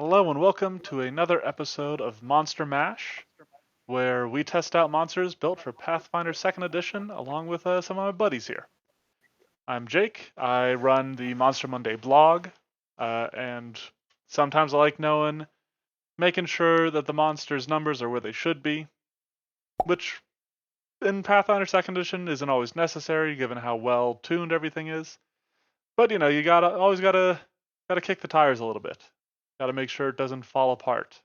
Hello and welcome to another episode of Monster Mash, where we test out monsters built for Pathfinder 2nd Edition along with some of my buddies here. I'm Jake. I run the Monster Monday blog, and sometimes I like making sure that the monsters' numbers are where they should be, which in Pathfinder 2nd Edition isn't always necessary given how well tuned everything is. But you gotta kick the tires a little bit. Gotta make sure it doesn't fall apart.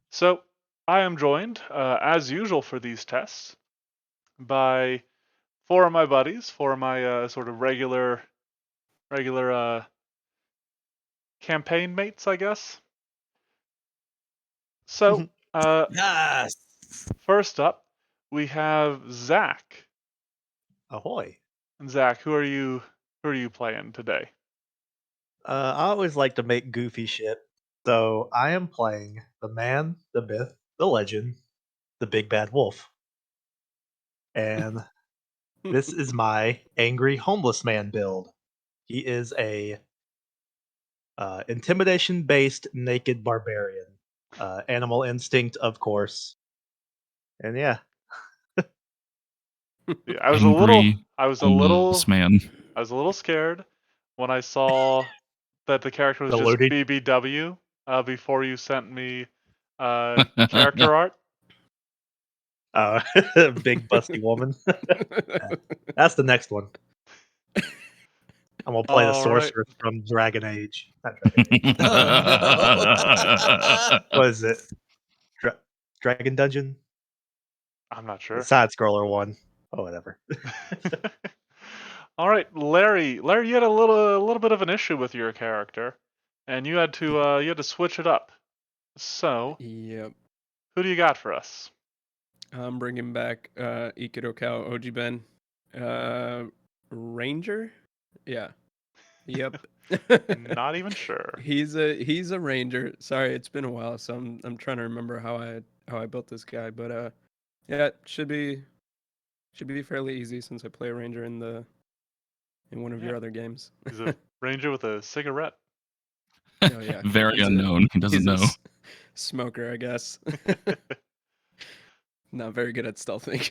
So I am joined, as usual for these tests, by four of my buddies, four of my sort of regular campaign mates, I guess. So Yes. first up, we have Zach. Ahoy. And Zach, who are you? Who are you playing today? I always like to make goofy shit, so I am playing the man, the myth, the legend, the big bad wolf. And this is my angry homeless man build. He is a intimidation based naked barbarian. Animal instinct, of course. And yeah. Yeah, Angry I was a homeless little, man. I was a little scared when I saw that the character was The just loading. BBW before you sent me character art. Big busty woman. That's the next one. I'm gonna play the All right. sorceress from Dragon Age. Not Dragon Age. What is it? Dragon Dungeon? I'm not The sure. side scroller one. Oh, whatever. All right, Larry. Larry, you had a little bit of an issue with your character, and you had to switch it up. So, Yep. who do you got for us? I'm bringing back Ikido Cow Ojiben. Ranger? Yeah. Yep. Not even sure. He's a ranger. Sorry, it's been a while, so I'm trying to remember how I built this guy, but yeah, it should be fairly easy since I play a ranger in one of Yeah. your other games. He's a ranger with a cigarette. Oh yeah. Very He's unknown. He doesn't he's a know. smoker, I guess. Not very good at stealthing.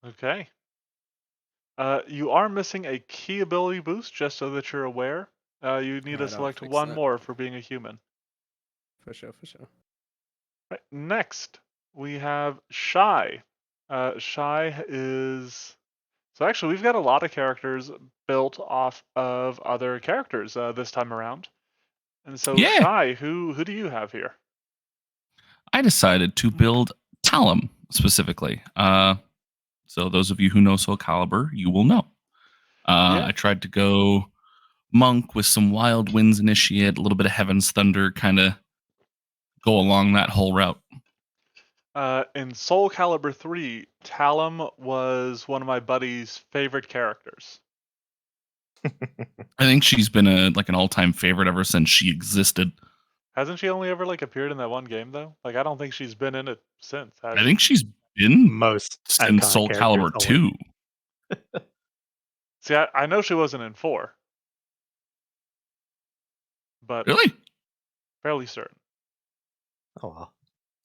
Okay. You are missing a key ability boost, just so that you're aware. You need to Alright, I'll select fix one that. more for being a human. For sure, for sure. Right. Next, we have Shy. Shy is so actually we've got a lot of characters built off of other characters this time around. And so Yeah. Shy, who do you have here? I decided to build Talum specifically. So those of you who know Soul Calibur, you will know. Yeah. I tried to go monk with some Wild Winds Initiate, a little bit of Heaven's Thunder, kind of go along that whole route. In Soul Calibur 3, Talum was one of my buddy's favorite characters. I think she's been an all-time favorite ever since she existed. Hasn't she only ever appeared in that one game though? I don't think she's been in it since. I think she's been Most since iconic Soul characters Calibur only. 2. See, I know she wasn't in 4, but Really? fairly certain. Oh well.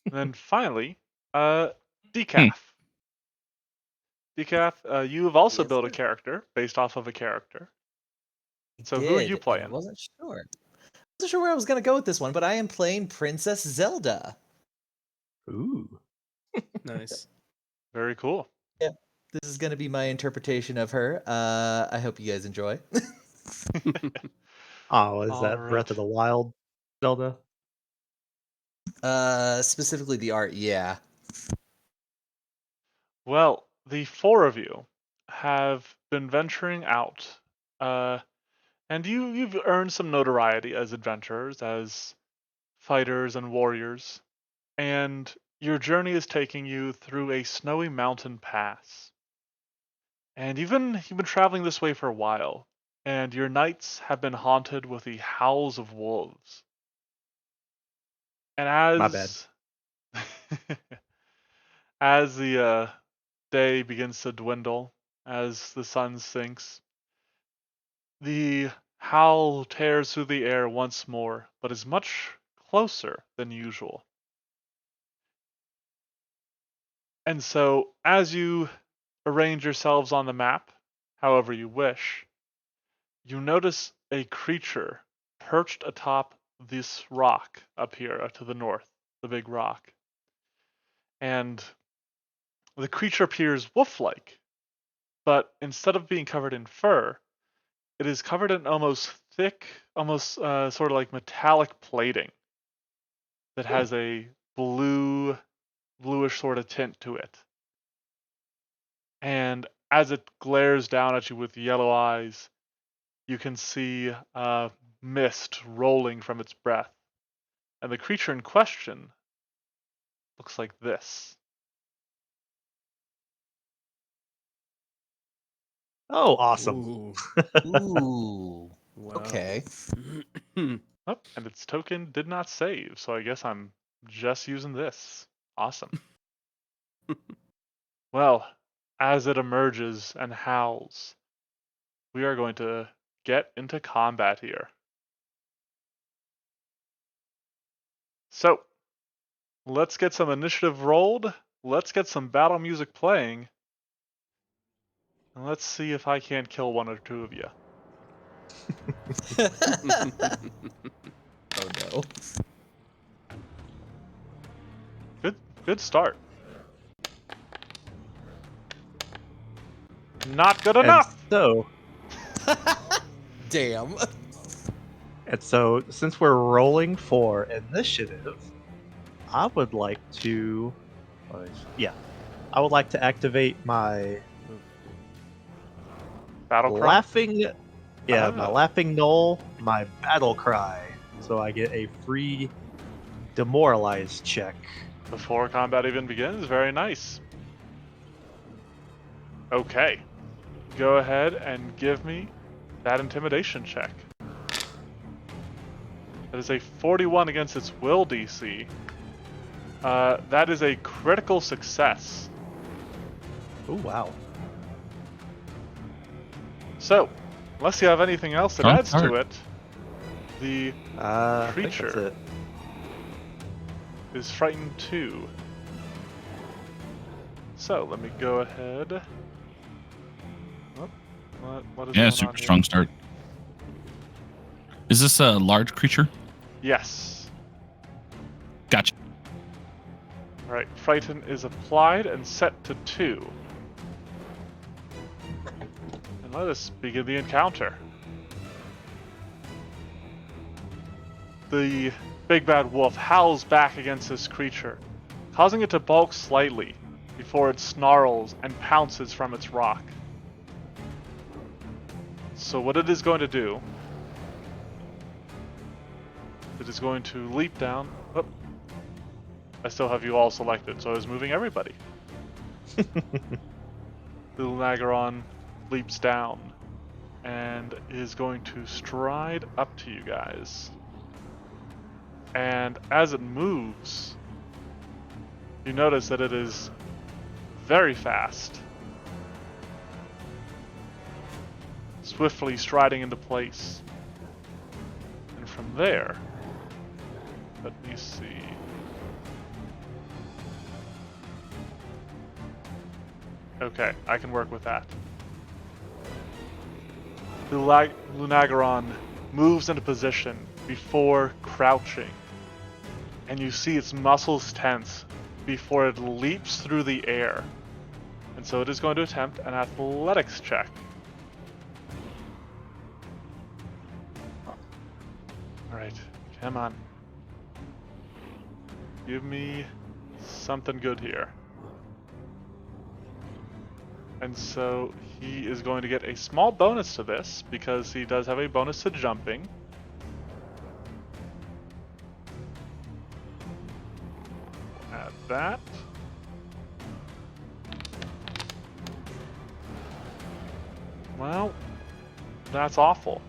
And then finally, Decaf. Decaf, you have also Yes, built a sir. character based off of a character. I So who are you did, and playing? I wasn't sure. Wasn't sure where I was gonna go with this one, but I am playing Princess Zelda. Ooh. Nice. Very cool. Yeah, this is gonna be my interpretation of her. I hope you guys enjoy. Oh, is All that right. Breath of the Wild Zelda? Specifically the art, yeah. Well, the four of you have been venturing out, and you've earned some notoriety as adventurers, as fighters and warriors, and your journey is taking you through a snowy mountain pass. And you've been traveling this way for a while, and your nights have been haunted with the howls of wolves. And My bad. as the day begins to dwindle, as the sun sinks, the howl tears through the air once more, but is much closer than usual. And so, as you arrange yourselves on the map, however you wish, you notice a creature perched atop this rock up here to the north, the big rock. And the creature appears wolf-like, but instead of being covered in fur, it is covered in almost thick, almost sort of like metallic plating that has a bluish sort of tint to it. And as it glares down at you with yellow eyes, you can see mist rolling from its breath. And the creature in question looks like this. Oh, awesome. Ooh. Ooh. Wow. Okay. Oh, and its token did not save, so I guess I'm just using this. Awesome. Well, as it emerges and howls, we are going to get into combat here. So, let's get some initiative rolled, let's get some battle music playing, and let's see if I can't kill one or two of you. Oh no. Good start. Not good enough! Damn. And so, since we're rolling for initiative, I would like to, I would like to activate my Battle cry? laughing, my Oh. laughing knoll, my battle cry, so I get a free demoralize check. Before combat even begins, very nice. Okay. Go ahead and give me that intimidation check. That is a 41 against its will DC. That is a critical success. Oh wow! So, unless you have anything else that Strong adds to start. it, the I think Creature. that's it. is frightened too. So, let me go ahead. Oh, what is Yeah, going super on here? strong start. Is this a large creature? Yes. Gotcha. Alright, Frighten is applied and set to 2. And let us begin the encounter. The big bad wolf howls back against this creature, causing it to balk slightly before it snarls and pounces from its rock. So what it is going to do, it is going to leap down. Oh, I still have you all selected, so I was moving everybody. The Lunagaron leaps down and is going to stride up to you guys. And as it moves, you notice that it is very fast, swiftly striding into place. And from there, let me see. Okay, I can work with that. The Lunagaron moves into position before crouching, and you see its muscles tense before it leaps through the air. And so it is going to attempt an athletics check. Alright, come on. Give me something good here. And so he is going to get a small bonus to this because he does have a bonus to jumping. Add that. Well, that's awful.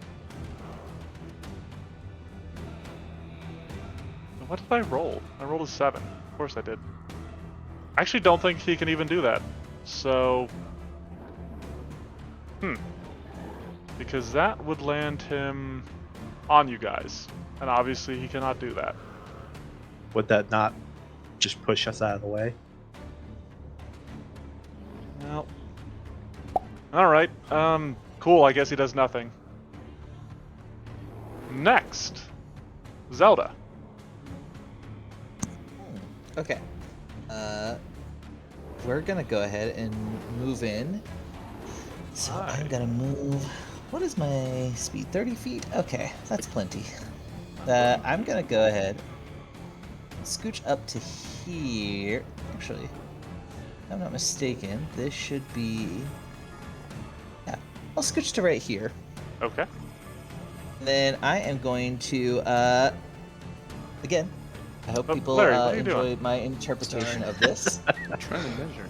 What did I roll? I rolled a 7. Of course I did. I actually don't think he can even do that. So... because that would land him on you guys, and obviously he cannot do that. Would that not just push us out of the way? No. All right. Cool. I guess he does nothing. Next, Zelda. Okay. We're gonna go ahead and move in. So I'm Hi. gonna move. What is my speed? 30 feet? Okay, that's plenty. I'm gonna go ahead, scooch up to here. Actually, if I'm not mistaken, this should be. Yeah, I'll scooch to right here. Okay. And then I am going to, again, I hope Oh, people Larry, what are you enjoy doing? my interpretation Sorry. of this. I'm trying to measure.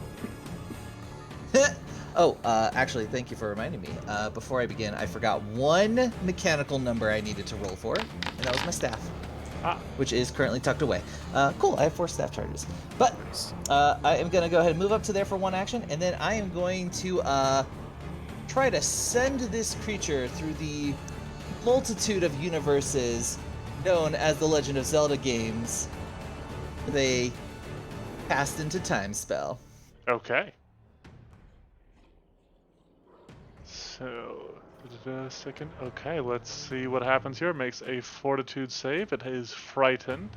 Oh, actually, thank you for reminding me. Before I begin, I forgot one mechanical number I needed to roll for, and that was my staff, Ah. which is currently tucked away. Cool, I have 4 staff charges. But I am going to go ahead and move up to there for one action, and then I am going to try to send this creature through the multitude of universes known as the Legend of Zelda games with a cast into time spell. Okay. So, a second. Okay, let's see what happens here. Makes a fortitude save. It is frightened.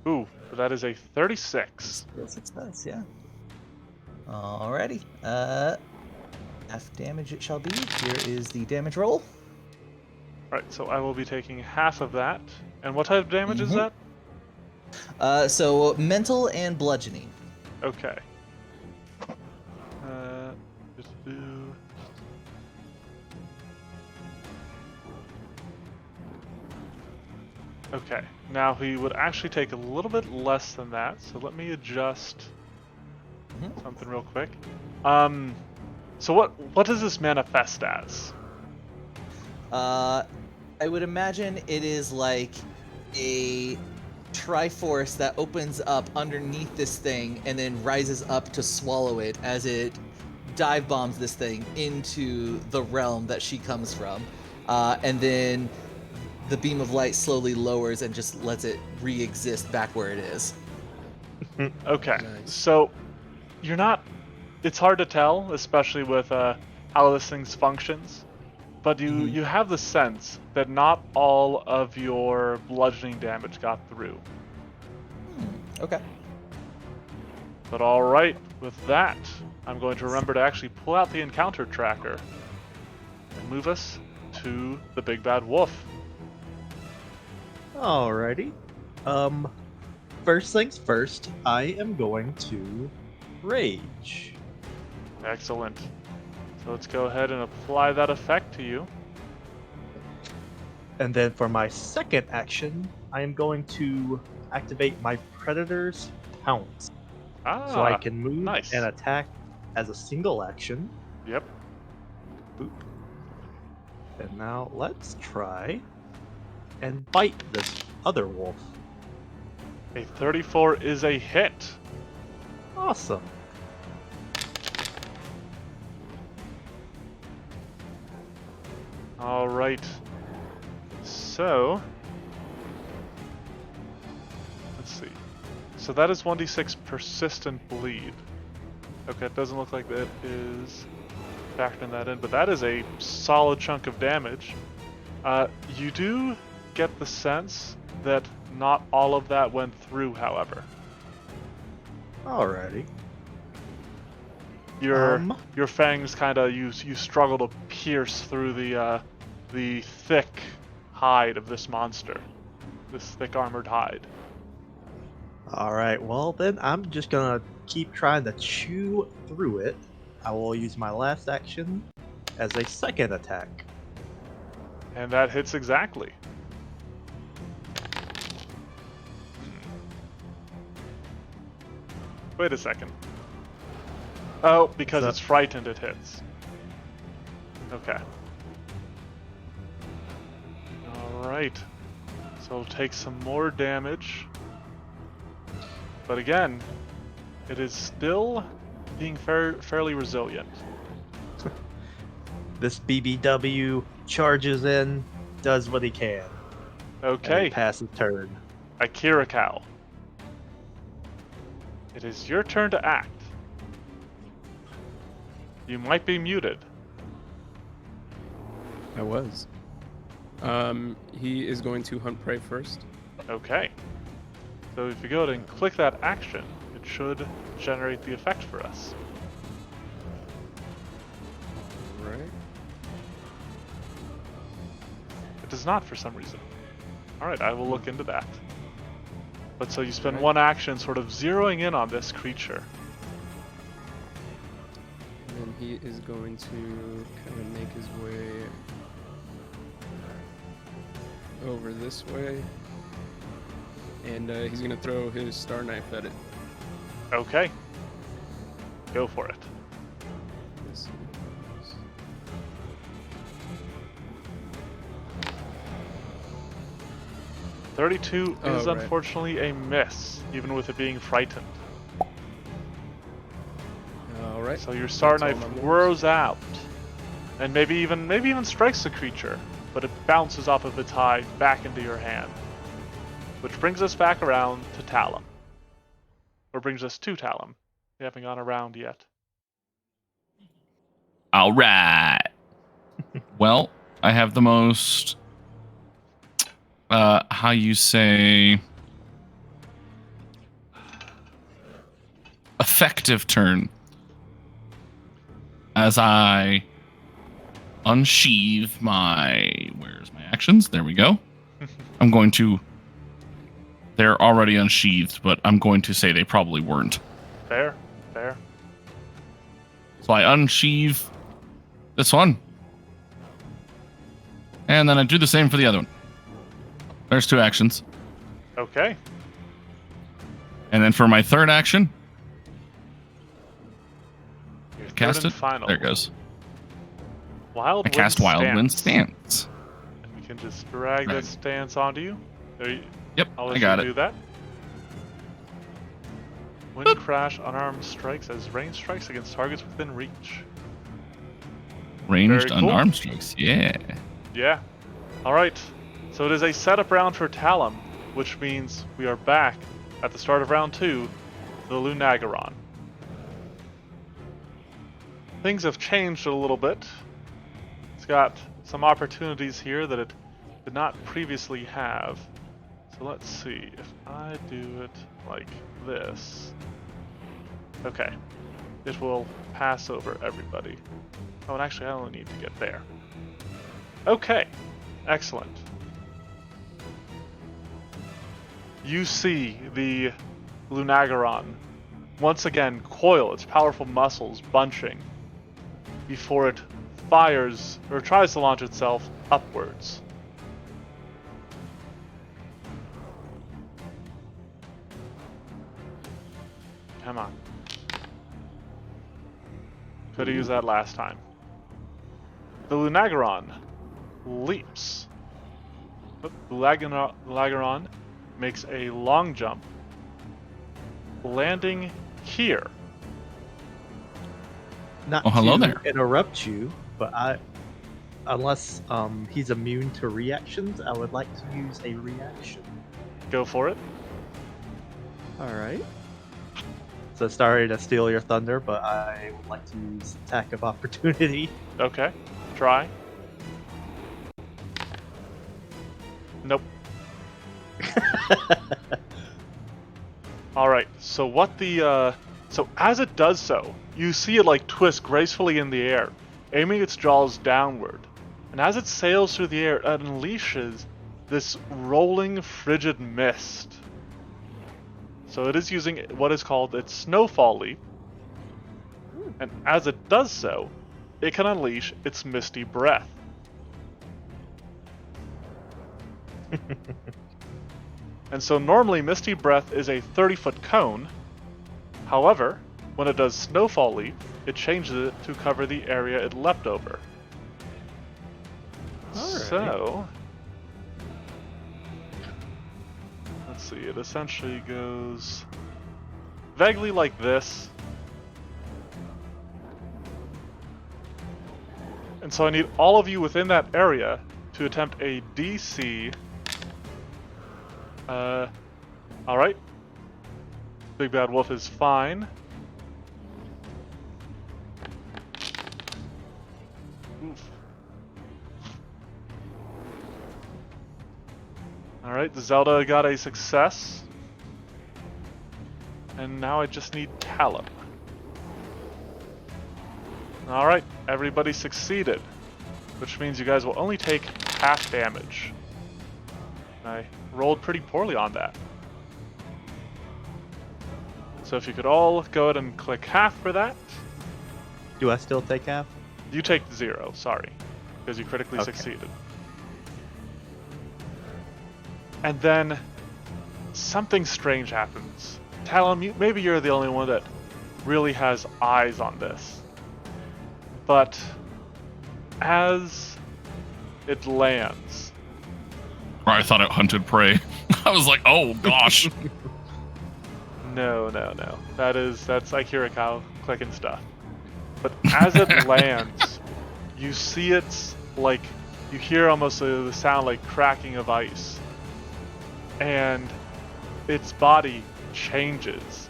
Ooh, that is a 36. Yes, it does, yeah. Alrighty. Half damage it shall be. Here is the damage roll. Right, so I will be taking half of that. And what type of damage is Mhm. that? So mental and bludgeoning. Okay. Just do. Okay, now he would actually take a little bit less than that, so let me adjust Mhm. something real quick. So what does this manifest as? I would imagine it is like a Triforce that opens up underneath this thing and then rises up to swallow it as it dive bombs this thing into the realm that she comes from. And then the beam of light slowly lowers and just lets it re-exist back where it is. Okay, Nice. so you're not. It's hard to tell, especially with how this thing functions. But Mhm. you have the sense that not all of your bludgeoning damage got through. Okay. But all right, with that, I'm going to remember to actually pull out the encounter tracker and move us to the big bad wolf. Alrighty. First things first, I am going to rage. Excellent. So let's go ahead and apply that effect to you. And then for my second action, I am going to activate my Predator's Pounce. Ah, So I can move nice. and attack as a single action. Yep. Boop. And now let's try and bite this other wolf. A 34 is a hit. Awesome. All right. So, let's see. So that is 1d6 persistent bleed. Okay, it doesn't look like that is factoring that in, but that is a solid chunk of damage. You do get the sense that not all of that went through, however. Alrighty. Your fangs kind of you struggle to pierce through the thick hide of this monster, this thick armored hide. Alright, well then I'm just gonna keep trying to chew through it. I will use my last action as a second attack. And that hits exactly. Wait a second. Oh, because So- it's frightened, it hits. Okay. Alright. So it'll take some more damage. But again, it is still being fairly resilient. This BBW charges in, does what he can. And Okay, it passes turn. Akira Cow. It is your turn to act. You might be muted. I was. He is going to hunt prey first. Okay. So if you go ahead and click that action, it should generate the effect for us. Right. It does not for some reason. Alright, I will look into that. But so you spend Right. one action sort of zeroing in on this creature. And then he is going to kind of make his way over this way. And he's going to throw his star knife at it. Okay. Go for it. Let's see. 32 Oh, is right. unfortunately a miss, even with it being frightened. All right. So your star That's all knife my moves. whirs out, and maybe even strikes the creature, but it bounces off of its hide back into your hand. Which brings us back around to Talum. Or brings us to Talum. We haven't gone around yet. All right. Well, I have the most, how you say, effective turn as I unsheathe my, where's my actions? There we go. I'm going to, they're already unsheathed, but I'm going to say they probably weren't. Fair, fair. So I unsheathe this one. And then I do the same for the other one. There's 2 actions. Okay. And then for my third action, Your third cast and it. final. There it goes. Wild I cast Wind Wild Wind Stance. Stance. And we can just drag Right. that stance onto you. Yep, I'll let I got you it. do that. Wind Crash unarmed strikes as range strikes against targets within reach. Ranged Very cool. unarmed strikes. Yeah. Yeah. Alright. So it is a setup round for Talum, which means we are back at the start of round 2 to the Lunagaron. Things have changed a little bit. It's got some opportunities here that it did not previously have. So let's see. If I do it like this. Okay. It will pass over everybody. Oh, and actually I only need to get there. Okay. Excellent. You see the Lunagaron once again coil its powerful muscles, bunching, before it fires or tries to launch itself upwards. Come on. Could have used that last time. The Lunagaron leaps. The Lunagaron makes a long jump, landing here. Not Oh, hello to there. interrupt you, but unless he's immune to reactions, I would like to use a reaction. Go for it. All right. So sorry to steal your thunder, but I would like to use attack of opportunity. Okay. Try. Nope. Alright, so what the, so as it does so, you see it like twist gracefully in the air, aiming its jaws downward. And as it sails through the air, it unleashes this rolling frigid mist. So it is using what is called its snowfall leap. And as it does so, it can unleash its misty breath. And so normally Misty Breath is a 30-foot cone. However, when it does Snowfall Leap, it changes it to cover the area it leapt over. Alright. So, let's see, it essentially goes vaguely like this. And And so I need all of you within that area to attempt a DC. Alright. Big Bad Wolf is fine. Oof. Alright, Zelda got a success. And now I just need Talon. Alright, everybody succeeded. Which means you guys will only take half damage. I rolled pretty poorly on that. So if you could all go ahead and click half for that. Do I still take half? You take 0, sorry. Because you critically Okay. succeeded. And then something strange happens. Talon, maybe you're the only one that really has eyes on this. But as it lands, Or I thought it hunted prey. I was like, oh gosh. no. That's Ikirikawa clicking stuff. But as it lands, you see it's like, you hear almost the sound like cracking of ice. And its body changes.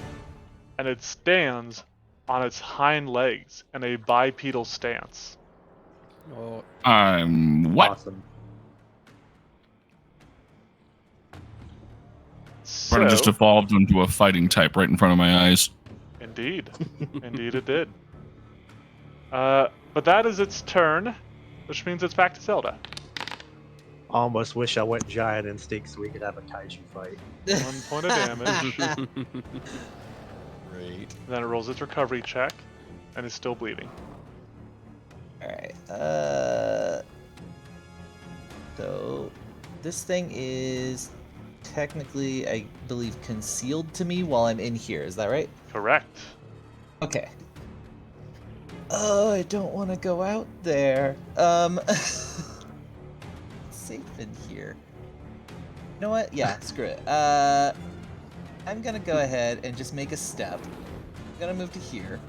And it stands on its hind legs in a bipedal stance. Oh, What? Awesome. So, Brenna just evolved into a fighting type right in front of my eyes. indeed. Indeed it did. But that is its turn, which means it's back to Zelda. Almost wish I went giant instinct so we could have a kaiju fight. 1 point of damage. Great. Then it rolls its recovery check and is still bleeding. Alright. So this thing is technically, I believe, concealed to me while I'm in here. Is that right? Correct. Okay. Oh, I don't want to go out there. Safe in here. You know what? Yeah, screw it. I'm gonna go ahead and just make a step. I'm gonna move to here.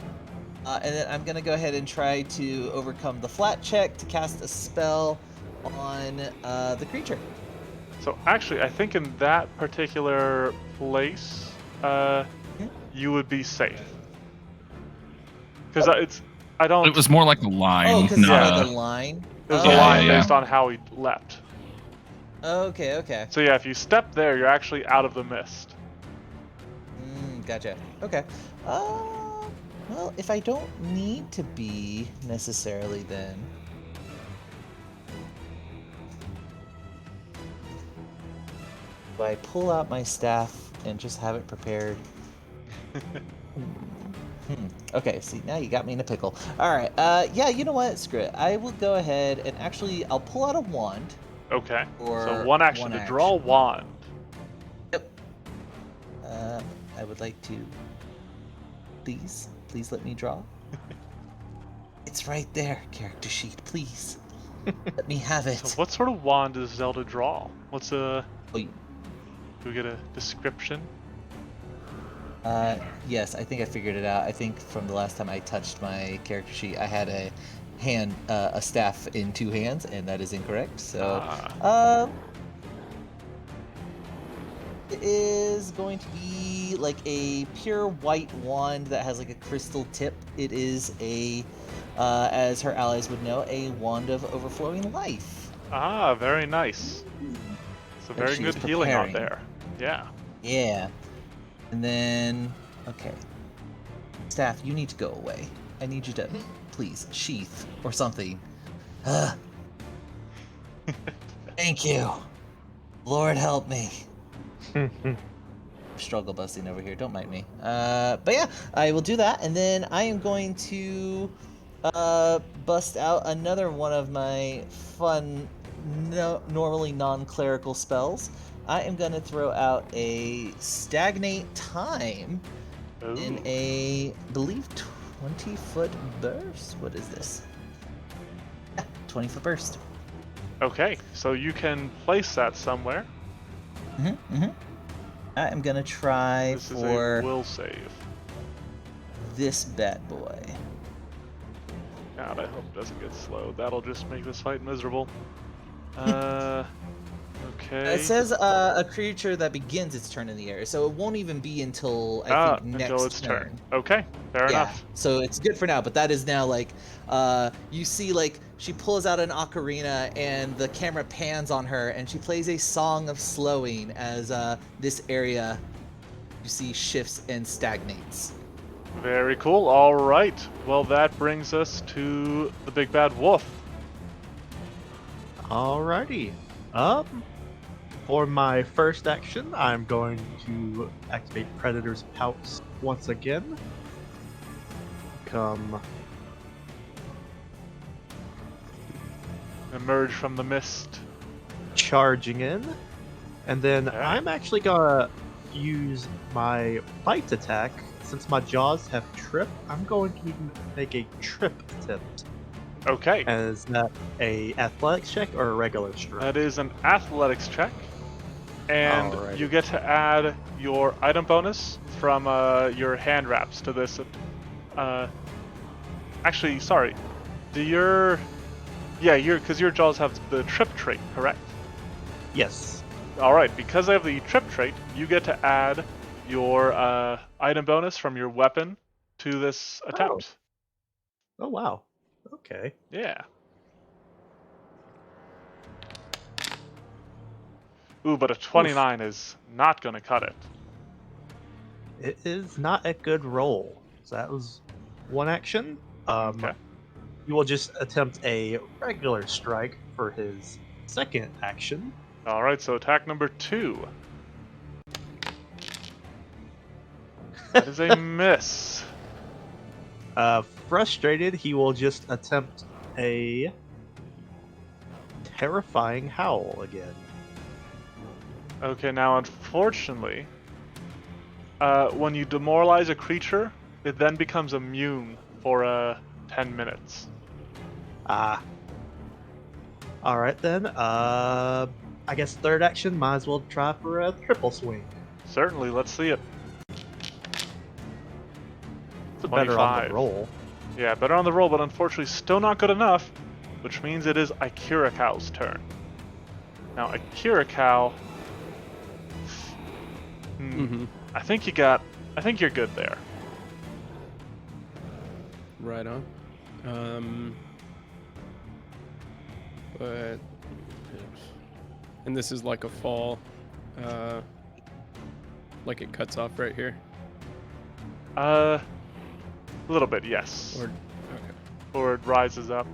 And then I'm gonna go ahead and try to overcome the flat check to cast a spell on the creature. So actually, I think in that particular place, you would be safe. Because I don't. It was more like a line. Oh, because it's not like a- a line? It was Oh, a line yeah. based on how he leapt. Okay, okay. So yeah, if you step there, you're actually out of the mist. Gotcha. Okay. Well, if I don't need to be necessarily, then do I pull out my staff and just have it prepared? Okay, see, now you got me in a pickle. Alright, yeah, you know what? Screw it. I will go ahead and actually, I'll pull out a wand. Okay. Or So one action one to draw a action. wand. Yep. I would like to... Please let me draw. It's right there, character sheet, please. Let me have it. So what sort of wand does Zelda draw? What's a... Oh, Do we get a description? yes, I think I figured it out. I think from the last time I touched my character sheet, I had a hand, a staff in 2 hands, and that is incorrect. So, it is going to be like a pure white wand that has like a crystal tip. It is a, as her allies would know, a wand of overflowing life. Ah, very nice. It's a very She good was healing out preparing. there. Yeah. Yeah. And then, okay. Staff, you need to go away. I need you to, please, sheath or something. Thank you. Lord help me. Struggle busting over here, don't mind me. But yeah, I will do that, and then I am going to bust out another one of my fun, normally non-clerical spells. I am going to throw out a stagnate time in Ooh. a, believe, 20-foot burst. What is this? Yeah, 20-foot burst. Okay, so you can place that somewhere. I am gonna try This is for a will save. this bad boy. God, I hope it doesn't get slowed. That'll just make this fight miserable. Okay. It says a creature that begins its turn in the air, so it won't even be until I think next until its turn. turn. Okay, fair Yeah, enough. so it's good for now, but that is now like, you see like she pulls out an ocarina and the camera pans on her and she plays a song of slowing as this area you see shifts and stagnates. Very cool. All right. Well, that brings us to the big bad wolf. Alrighty. For my first action, I'm going to activate Predator's Pounce once again. Come Emerge from the mist. charging in. And then Okay. I'm actually gonna use my bite attack. Since my jaws have trip, I'm going to make a trip attempt. Okay. And is that a athletics check or a regular strike? That is an athletics check. And Alrighty. you get to add your item bonus from your hand wraps to this. Actually, sorry. Because your jaws have the trip trait, correct? Yes. All right. Because I have the trip trait, you get to add your item bonus from your weapon to this attempt. Oh wow. Okay. Yeah. Ooh, but a 29 is not going to cut it. It is not a good roll. So that was one action. Okay. You will just attempt a regular strike for his second action. All right, so attack number 2. That is a miss. Frustrated, he will just attempt a terrifying howl again. Okay, now unfortunately, when you demoralize a creature, it then becomes immune for 10 minutes. Ah. Alright then. I guess third action, might as well try for a triple swing. Certainly, let's see it. It's better on 25. the roll. Yeah, better on the roll, but unfortunately still not good enough, which means it is Ikirikau's turn. Now, Ikirikau... I think you're good there. Right on. But and this is like a fall, like it cuts off right here. A little bit, yes. Or okay. Or it rises up.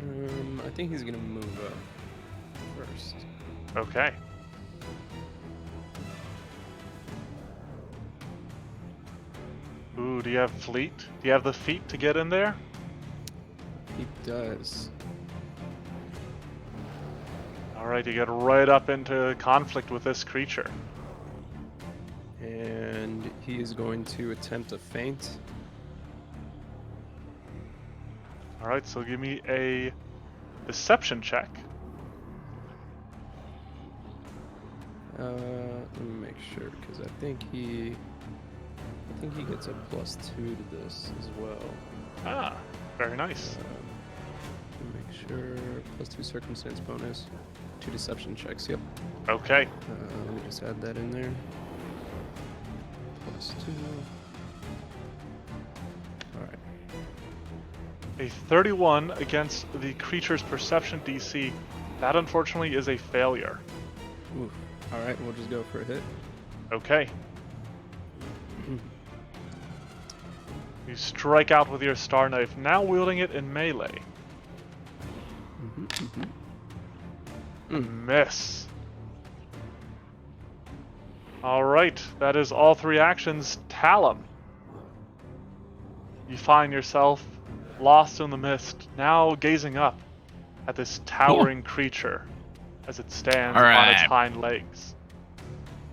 I think he's gonna move up first. Okay. Ooh, do you have fleet? Do you have the feet to get in there? He does. Alright, you get right up into conflict with this creature. And he is going to attempt a feint. Alright, so give me a deception check. Let me make sure, because I think he gets a +2 to this as well. Ah, very nice. Let me make sure. +2 circumstance bonus. 2 deception checks. Yep. Okay. Let me just add that in there. +2. All right. A 31 against the creature's perception DC. That unfortunately is a failure. Oof. All right, we'll just go for a hit. Okay. You strike out with your star knife, now wielding it in melee. Miss. Alright, that is all 3 actions. Talum. You find yourself lost in the mist, now gazing up at this towering creature as it stands All on its right. hind legs.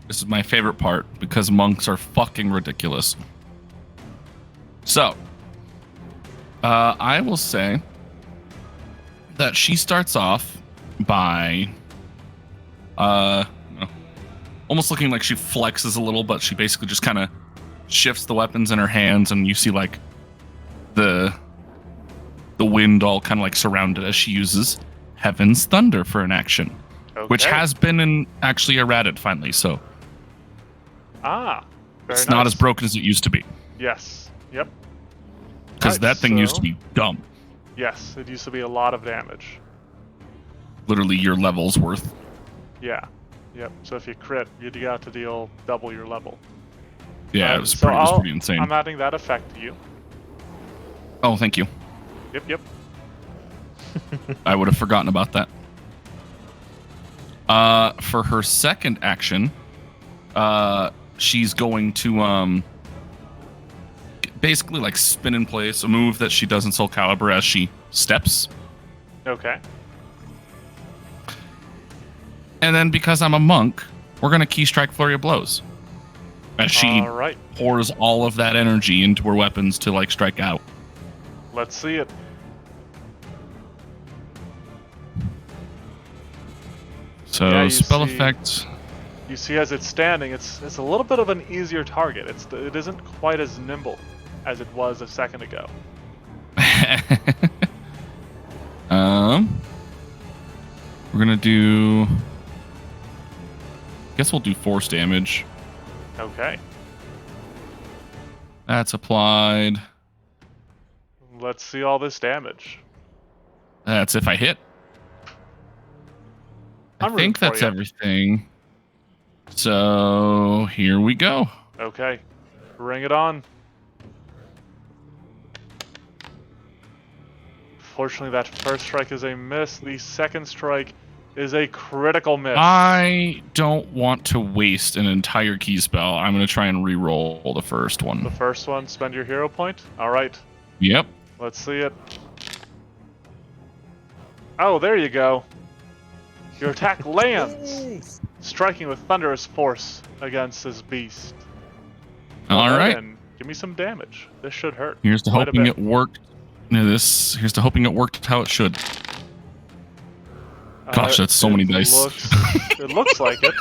This is my favorite part because monks are fucking ridiculous. So, I will say that she starts off by almost looking like she flexes a little, but she basically just kind of shifts the weapons in her hands, and you see like the the wind all kind of like surrounded as she uses Heaven's Thunder for an action, which Okay. has been actually errated finally, so very it's not nice. as broken as it used to be. Yes. Yep. Because Right, that thing used to so- be dumb. Yes, it used to be a lot of damage. Literally your level's worth. Yeah. Yep. So if you crit, you got to deal double your level. Yeah, Right, it was so pretty insane. I'm adding that effect to you. Oh, thank you. Yep. I would have forgotten about that. For her second action, she's going to basically like spin in place, a move that she does in Soul Calibur as she steps. Okay. And then because I'm a monk, we're gonna key strike Flurry of Blows. As she All right. pours all of that energy into her weapons to like strike out. Let's see it. So Yeah, you spell see- effect. You see, as it's standing, it's a little bit of an easier target. It isn't quite as nimble as it was a second ago. We're gonna do. Guess we'll do force damage. Okay. That's applied. Let's see all this damage. That's if I hit. I'm I think rooting for that's you. everything. So here we go. Okay. Bring it on. Fortunately, that first strike is a miss. The second strike is a critical miss. I don't want to waste an entire key spell. I'm going to try and re-roll the first The one. first one, spend your hero point. All right. Yep. Let's see it. Oh, there you go. Your attack lands, Nice. striking with thunderous force against this beast. All Go ahead right. and give me some damage. This should hurt. Here's to quite a hoping bit. it worked. Here's to hoping it worked how it should. Gosh, that's so many dice. It looks like it.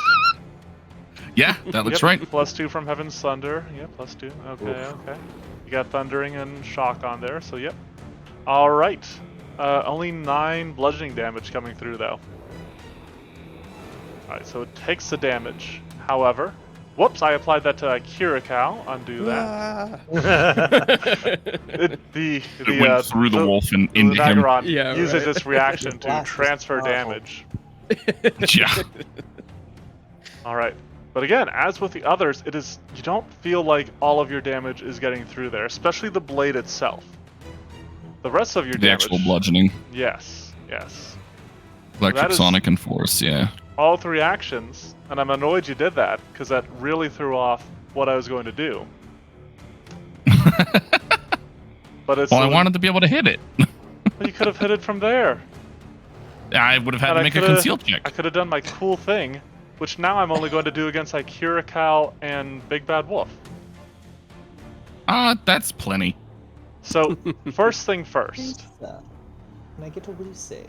Yeah, that looks Yep, right. +2 from Heaven's Thunder. Yeah, +2. Okay. You got Thundering and Shock on there, so yep. All right. Only 9 bludgeoning damage coming through, though. All right, so it takes the damage. However, whoops, I applied that to Kirikau. Undo that. It went through the wolf and into him. Lunagaron Yeah, uses right. its reaction to Blast is transfer powerful. damage. Yeah. All right. But again, as with the others, you don't feel like all of your damage is getting through there, especially the blade itself. The rest of your The damage, actual bludgeoning. yes. Electric, That is- sonic, and force, yeah. All 3 actions, and I'm annoyed you did that because that really threw off what I was going to do. But it's Well, I wanted to be able to hit it. you could have hit it from there. I would have had And to I make a coulda- conceal check. I could have done my cool thing, which now I'm only going to do against like Kirikau and Big Bad Wolf. That's plenty. So first thing first. Can I get a will save?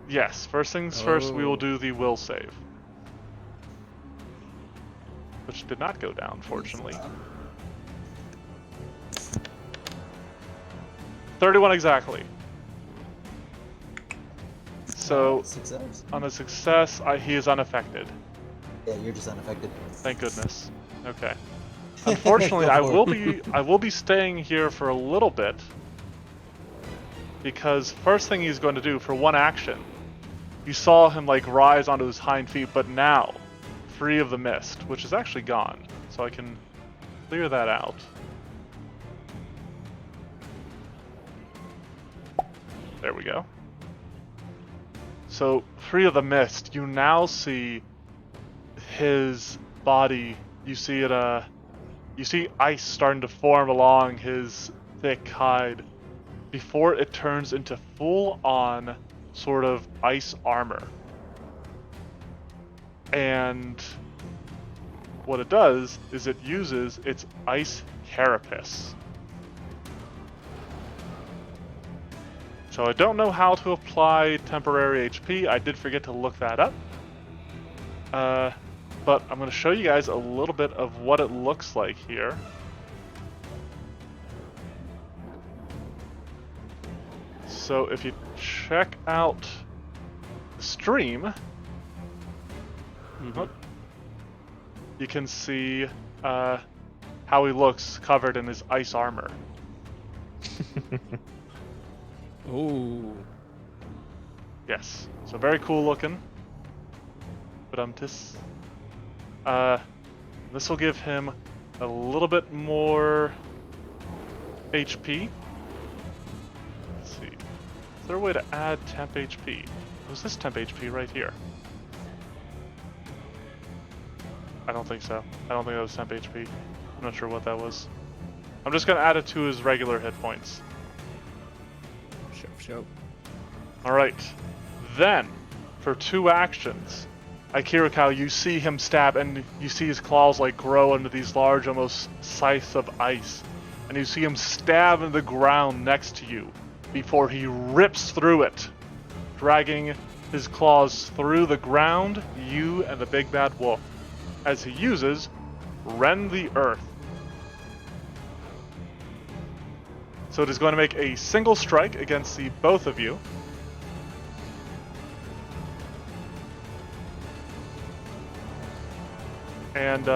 Yes, first things first, we will Oh. do the will save. Which did not go down, fortunately. 31 exactly. So, Success. on a success, he is unaffected. Yeah, you're just unaffected. Thank goodness. Okay. Unfortunately, I will be staying here for a little bit. Because first thing he's going to do for one action, you saw him like rise onto his hind feet, but now free of the mist, which is actually gone. So I can clear that out. There we go. So free of the mist, you now see his body. You see it. You see ice starting to form along his thick hide before it turns into full-on sort of ice armor. And what it does is it uses its ice carapace. So I don't know how to apply temporary HP. I did forget to look that up. But I'm going to show you guys a little bit of what it looks like here. So if you check out the stream, Mhm. you can see how he looks covered in his ice armor. Oh. Yes. So very cool looking. But this will give him a little bit more HP. Let's see. Is there a way to add temp HP? Was this temp HP right here? I don't think so. I don't think that was temp HP. I'm not sure what that was. I'm just gonna add it to his regular hit points. Show. Alright. Then, for 2 actions, Akirikao, you see him stab, and you see his claws like grow into these large, almost scythes of ice. And you see him stab in the ground next to you before he rips through it, dragging his claws through the ground, you and the big bad wolf, as he uses Rend the Earth. So it is going to make a single strike against the both of you. And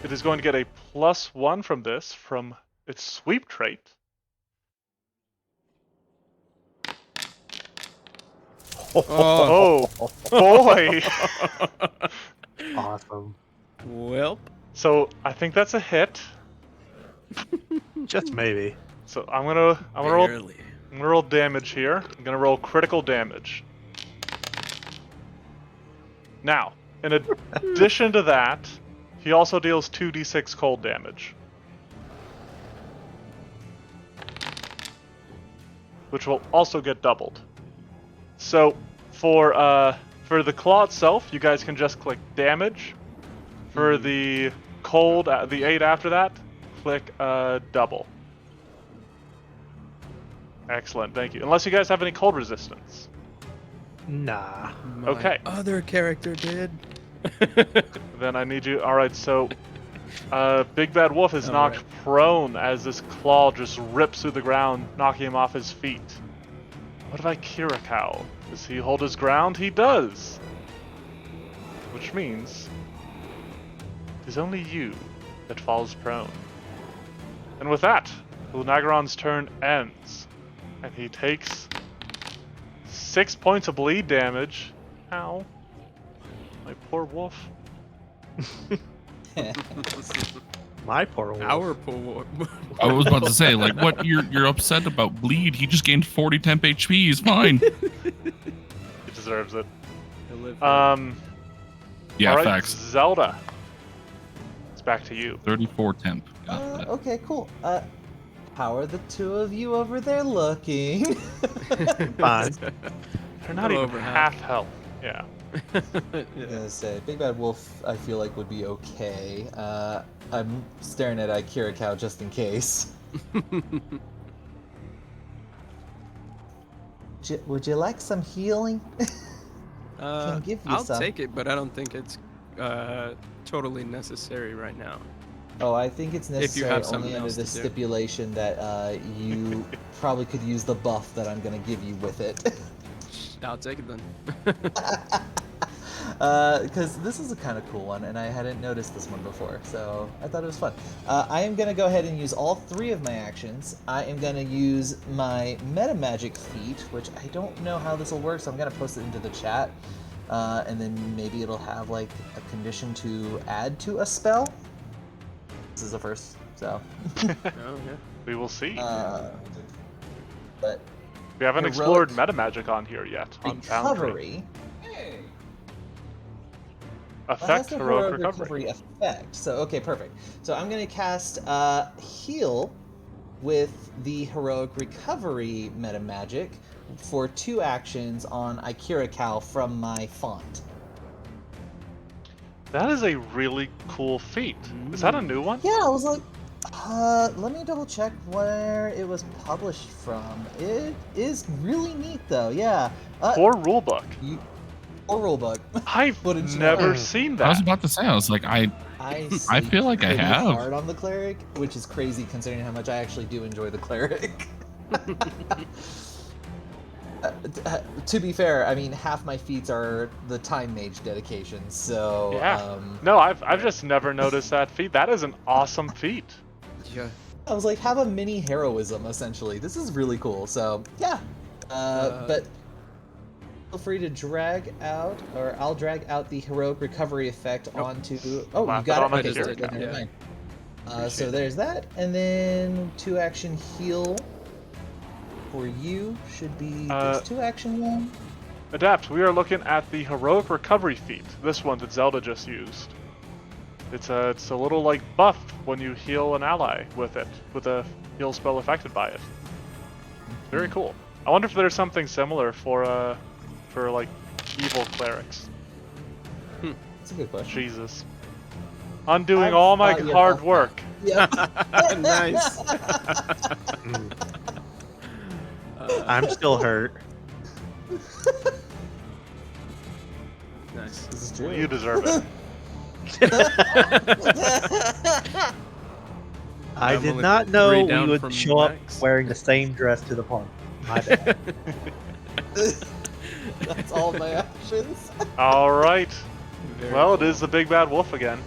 it is going to get a +1 from this, from its sweep trait. Oh, boy! Awesome. Welp. So I think that's a hit. Just maybe. So I'm gonna roll Barely. I'm gonna roll damage here. I'm gonna roll critical damage. Now, in addition to that, he also deals 2d6 cold damage, which will also get doubled. So for the claw itself, you guys can just click damage. For the cold, the 8 after that, click double. Excellent, thank you. Unless you guys have any cold resistance. Nah. My Okay. other character did. Then I need you. Alright, so Big Bad Wolf is knocked Alright. prone as this claw just rips through the ground, knocking him off his feet. What about Kirikao? Does he hold his ground? He does! Which means it is only you that falls prone. And with that, Lunagaron's turn ends. And he takes 6 points of bleed damage. Ow. My poor wolf. My poor wolf. Our poor. I was about to say, like, what? You're upset about bleed? He just gained 40 temp HP. He's fine. He deserves it. Yeah, Alright, facts. Zelda. It's back to you. 34 temp. Got that. Okay, cool. How are the 2 of you over there looking? Fine. They're not Little even over half half. health. Yeah. I'm gonna say Big Bad Wolf. I feel like would be okay. I'm staring at Akirikao just in case. Would you like some healing? Can give you I'll some. take it, but I don't think it's totally necessary right now. Oh, I think it's If you necessary have something only under else the to do. stipulation that you probably could use the buff that I'm gonna give you with it. I'll take it then. Because this is a kind of cool one, and I hadn't noticed this one before, so I thought it was fun. I am going to go ahead and use all 3 of my actions. I am going to use my meta magic feat, which I don't know how this will work, so I'm going to post it into the chat, and then maybe it'll have like a condition to add to a spell. This is a first, so. Oh, yeah. We will see. But We haven't heroic explored meta magic on here yet. On Foundry. recovery. Effect Has a heroic recovery. effect. So okay, perfect. So I'm gonna cast heal with the heroic recovery meta magic for 2 actions on Akirikao from my font. That is a really cool feat. Is that a new one? Yeah, I was like, let me double check where it was published from. It is really neat though. Yeah. Or rulebook. Or rulebook. I've Wouldn't you never know? seen I was that. about to say, I was like, I feel like I pretty have. hard on the cleric, which is crazy considering how much I actually do enjoy the cleric. To be fair, I mean, half my feats are the time mage dedications, so Yeah. No, I've just never noticed that feat. That is an awesome feat. Yeah. I was like, have a mini heroism, essentially. This is really cool, so yeah. But feel free to drag out, or I'll drag out the heroic recovery effect onto... Oh, Slap you got it it? on the Okay, Kira good, Cow. never mind. So Appreciate there's that, and then 2-action heal for you should be this 2-action one. Adapt, we are looking at the heroic recovery feat. This one that Zelda just used. It's a little like buff when you heal an ally with it, with a heal spell affected by it. Very cool. I wonder if there's something similar for like evil clerics. That's a good question. Jesus. Undoing I've all my thought you hard about work. Yeah. Nice. I'm still hurt. Nice. This is Well, true. you deserve it. I I'm did only not 3 know we down would from show up max. wearing the same dress to the party. My bad. That's all my actions. All right. Very Well, it cool. is the big bad wolf again.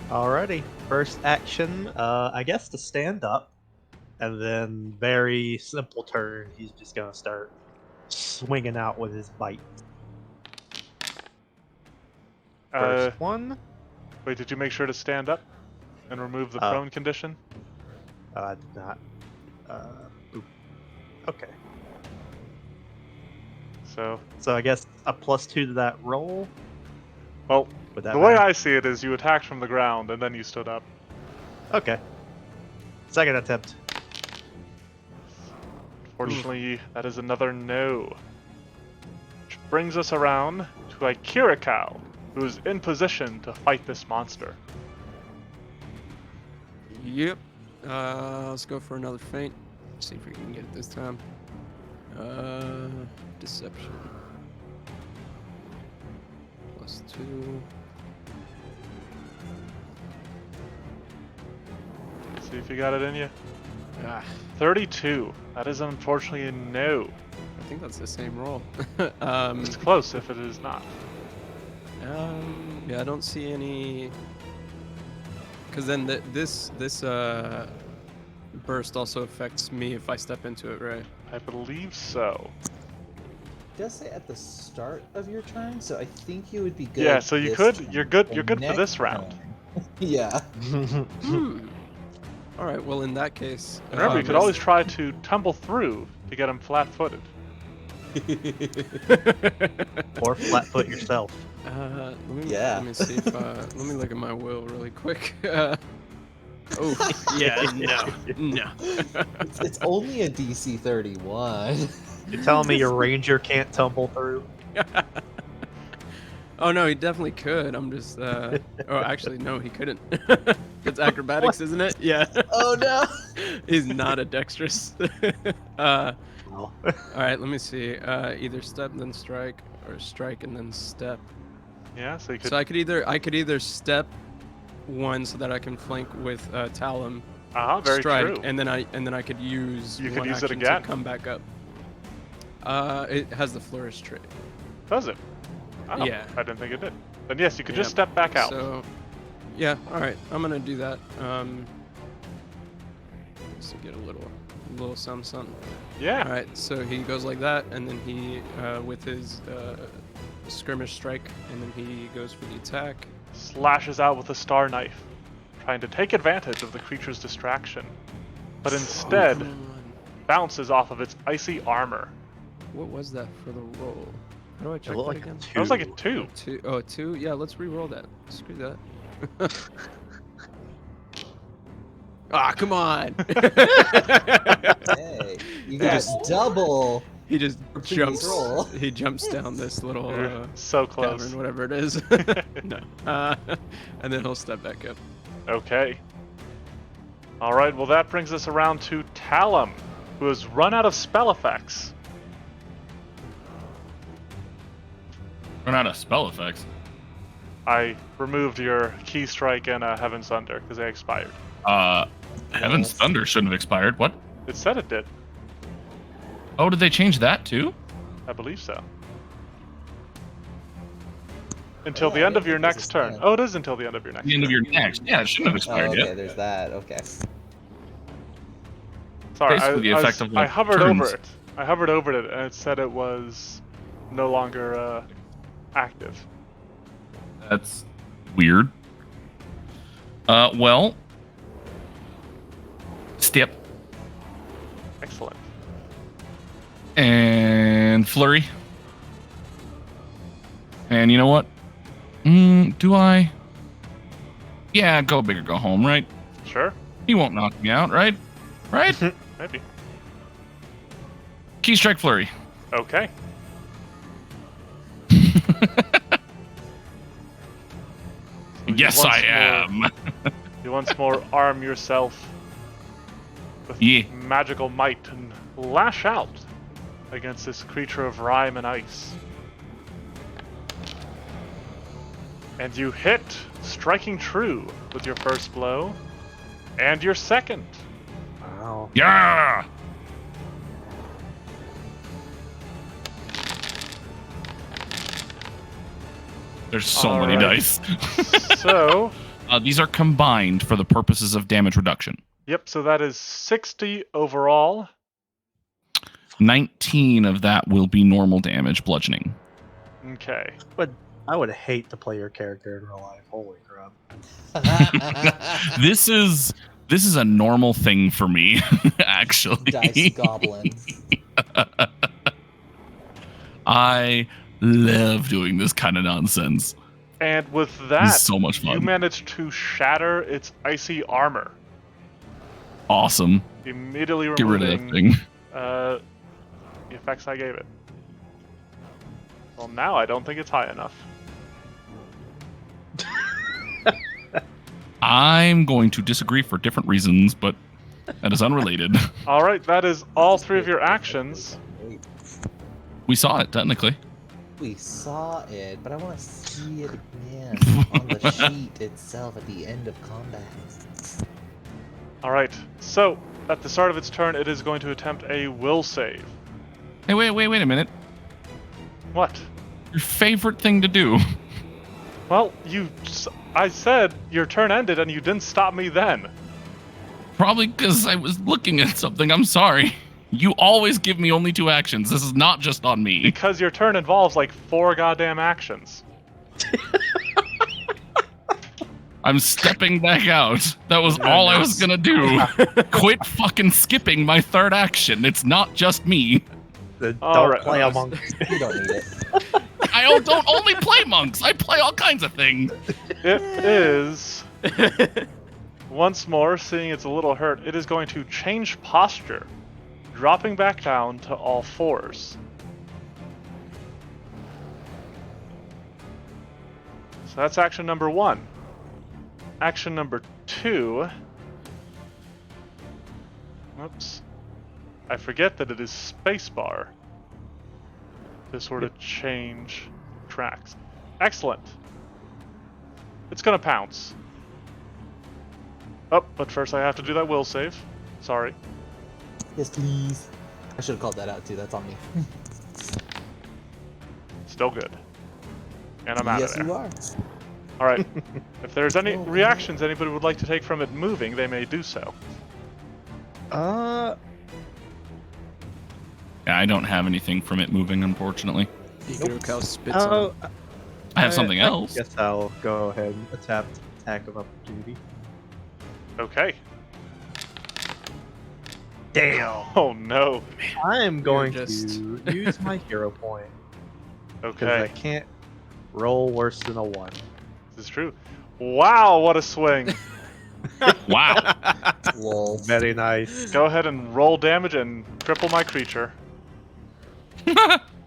Alrighty. First action, I guess to stand up. And then very simple turn, he's just gonna start swinging out with his bite. First one. Wait, did you make sure to stand up and remove the prone condition? I did not. Oop. Okay. So, So I guess a +2 to that roll. well, Would that the way matter? I see it is you attacked from the ground and then you stood up. Okay. Second attempt. Fortunately, that is another no. Which brings us around to a Kira Cow, who is in position to fight this monster. Yep. Let's go for another feint. See if we can get it this time. Deception. +2. See if you got it in you. Ah, 32. That is unfortunately a no. I think that's the same roll. It's close if it is not. Yeah, I don't see any. Because then this burst also affects me if I step into it, right? I believe so. It does say at the start of your turn, so I think you would be good. Yeah, so you this could. turn. You're good. The You're good for next this round. turn. Yeah. All right. Well, in that case, Remember, you could always try to tumble through to get him flat-footed. Or flatfoot yourself. Yeah. Let me see if let me look at my will really quick. Oh yeah, no. It's only a DC 31. You're telling me your ranger can't tumble through? Oh no, he definitely could. I'm just. Oh, actually, no, he couldn't. It's acrobatics, isn't it? Yeah. Oh no. He's not a dexterous. No. All right, let me see. Either step then strike, or strike and then step. Yeah, so you could. So I could either step one so that I can flank with Talum, Very strike, true. and then I could use You could one use it action again. to come back up. It has the flourish trait. Does it? Oh, Yeah. I didn't think it did. Then yes, you could just Yeah. step back out. So, yeah, all right, I'm gonna do that. Just to get a little something. Yeah. All right, so he goes like that, and then he with his skirmish strike, and then he goes for the attack. Slashes out with a star knife, trying to take advantage of the creature's distraction, but instead Come on. bounces off of its icy armor. What was that for the roll? How do I It check looked that like a again? 2. That was like a 2. 2. Oh, 2? Yeah, let's re-roll that. Screw that. Ah, come on! Hey, you got double. He just previous jumps. roll. He jumps down this little You're so close. cavern, whatever it is. No. And then he'll step back up. Okay. Alright, well that brings us around to Talum, who has run out of spell effects. Run out of spell effects. I removed your Key Strike and Heaven's Thunder because they expired. Heaven's Thunder shouldn't have expired. What? It said it did. Oh, did they change that too? I believe so. Until the Yeah, I end of didn't your think it was next a turn. stand. Oh, it is until the end of your next The end of turn. your next. Yeah, it shouldn't have Oh, expired okay, yet. there's that. Okay. Sorry, Basically the effect of, I like, hovered turns. over it. I hovered over it, and it said it was no longer active. That's weird. Well, step Excellent. and flurry. And you know what? Do I? Yeah, go big or go home, right? Sure. He won't knock me out, right? Right? Maybe. Key strike flurry. Okay. So you Yes, once I am. You once more arm yourself with Yeah. magical might and lash out against this creature of rime and ice. And you hit, striking true with your first blow, and your second. Wow. Yeah. There's so many Alright. dice. So, These are combined for the purposes of damage reduction. yep, so that is 60 overall. 19 of that will be normal damage, bludgeoning. Okay. But I would hate to play your character in real life. Holy crap. This is a normal thing for me, actually. Dice goblins. I love doing this kind of nonsense. And with This that, is so much you fun. managed to shatter its icy armor, Awesome. immediately Get rid of that removing thing. the effects I gave it. Well, now I don't think it's high enough. I'm going to disagree for different reasons, but that is unrelated. All right, that is all three of your actions. We saw it, technically. We saw it, but I want to see it again on the sheet itself at the end of combat. All right, so at the start of its turn, it is going to attempt a will save. Hey, wait a minute. What? Your favorite thing to do. Well, I said your turn ended and you didn't stop me then. Probably because I was looking at something. I'm sorry. You always give me only 2 actions. This is not just on me. Because your turn involves like 4 goddamn actions. I'm stepping back out. That was all I was gonna do. Quit fucking skipping my 3rd action. It's not just me. Don't Alright. play among. You don't need it. I don't only play monks. I play all kinds of things. It is, once more, seeing it's a little hurt, it is going to change posture, dropping back down to all 4s. So that's action number 1. Action number 2. Whoops. I forget that it is spacebar to sort of change tracks. Excellent. It's gonna pounce. Oh, but first I have to do that will save. Sorry. Yes, please. I should have called that out too. That's on me. Still good. And I'm out Yes, of there. you are. Alright. If there's any Oh, man. reactions anybody would like to take from it moving, they may do so. Yeah, I don't have anything from it moving, unfortunately. Cow spits on him. I have something else. Guess I'll go ahead and attack of opportunity. Okay. Damn. Oh no. I'm going just- to use my hero point because I Okay. can't roll worse than a 1. This is true. Wow, what a swing. Wow. Lol. Very nice. Go ahead and roll damage and cripple my creature.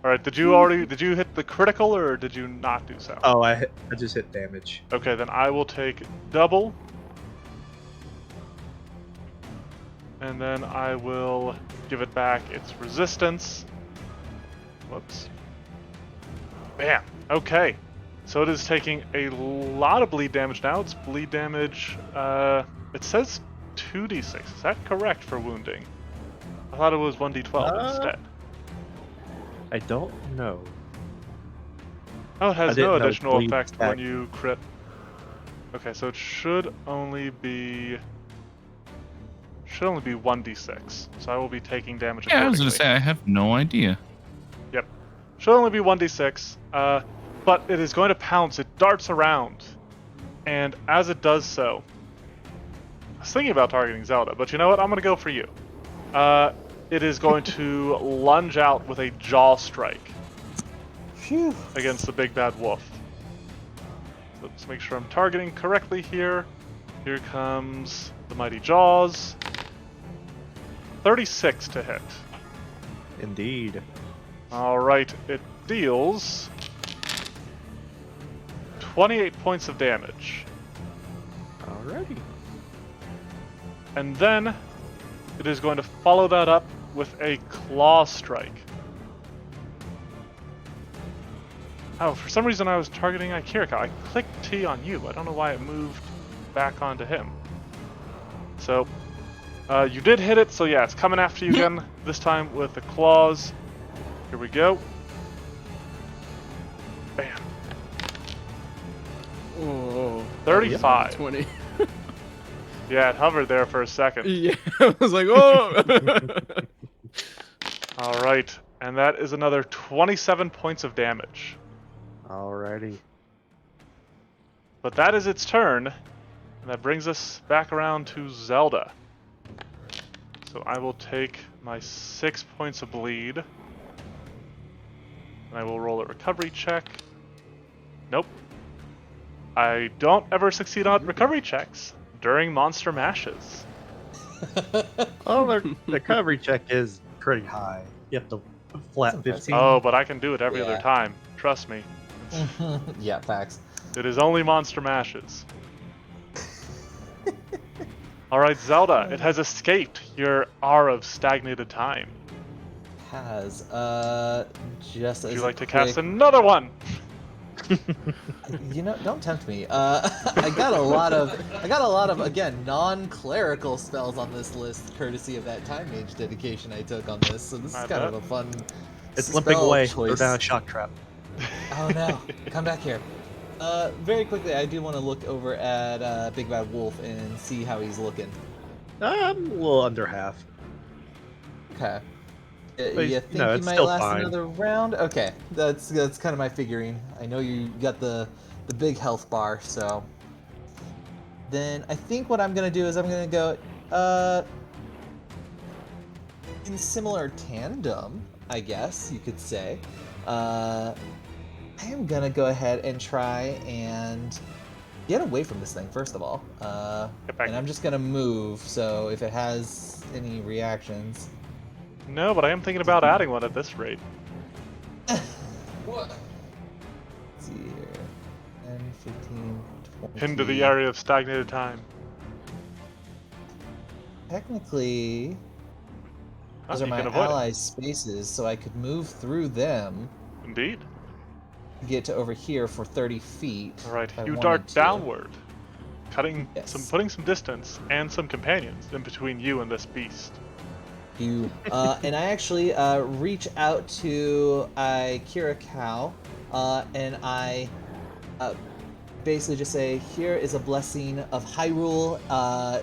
Alright, did you hit the critical or did you not do so? Oh, I just hit damage. Okay, then I will take double. And then I will give it back its resistance. Whoops. Bam. Okay. So it is taking a lot of bleed damage now. Its bleed damage, it says 2d6. Is that correct for wounding? I thought it was 1d12 instead. I don't know. Oh, it I has didn't no know additional bleed effect stack. when you crit. Okay, so it should only be 1d6. So I will be taking damage Yeah, I accordingly. was gonna say I have no idea. Yep. Should only be 1d6. But it is going to pounce. It darts around. And as it does so, I was thinking about targeting Zelda, but you know what? I'm going to go for you. It is going to lunge out with a jaw strike Phew. against the big bad wolf. So let's make sure I'm targeting correctly here. Here comes the mighty jaws. 36 to hit. Indeed. Alright, it deals 28 points of damage. Alrighty. And then it is going to follow that up with a claw strike. Oh, for some reason I was targeting Kiriko. I clicked T on you. I don't know why it moved back onto him. So, you did hit it, so yeah, it's coming after you again, this time with the claws. Here we go. Bam. Oh, 35. 20. Yeah, it hovered there for a second. Yeah, I was like, oh. Alright, and that is another 27 points of damage. Alrighty. But that is its turn, and that brings us back around to Zelda. So I will take my 6 points of bleed, and I will roll a recovery check. Nope. I don't ever succeed on recovery checks during monster mashes. Oh, the recovery check is pretty high. You have to flat That's impressive. 15. Oh, but I can do it every other Yeah. time. Trust me. Yeah, facts. It is only monster mashes. Alright, Zelda, it has escaped your R of stagnated time. Has just Would as you like to quick... cast another one? You know, don't tempt me. I got a lot of again non-clerical spells on this list, courtesy of that time mage dedication I took on this. So this I is kind bet. of a fun. It's limping spell away. Throw choice. down a shock trap. Oh no! Come back here. Very quickly, I do want to look over at Big Bad Wolf and see how he's looking. I'm a little under half. Okay. But You he's- think no, you it's might still last fine. another round? Okay, that's kind of my figuring. I know you got the big health bar, so. Then I think what I'm gonna do is I'm gonna go in similar tandem, I guess you could say. I am gonna go ahead and try and get away from this thing first of all. Get back And I'm just gonna move. So if it has any reactions. No, but I am thinking about adding one at this rate. What? Let's see here. 10, 15, 20. Into the area of stagnated time. Technically, Oh, those are you my can avoid allies' spaces, so I could move through them it. Indeed. to get to over here for 30 feet. Alright, if I you wanted dart to. downward, putting Yes. some distance and some companions in between you and this beast. You and I actually reach out to Kira Cow, and I basically just say, "Here is a blessing of Hyrule,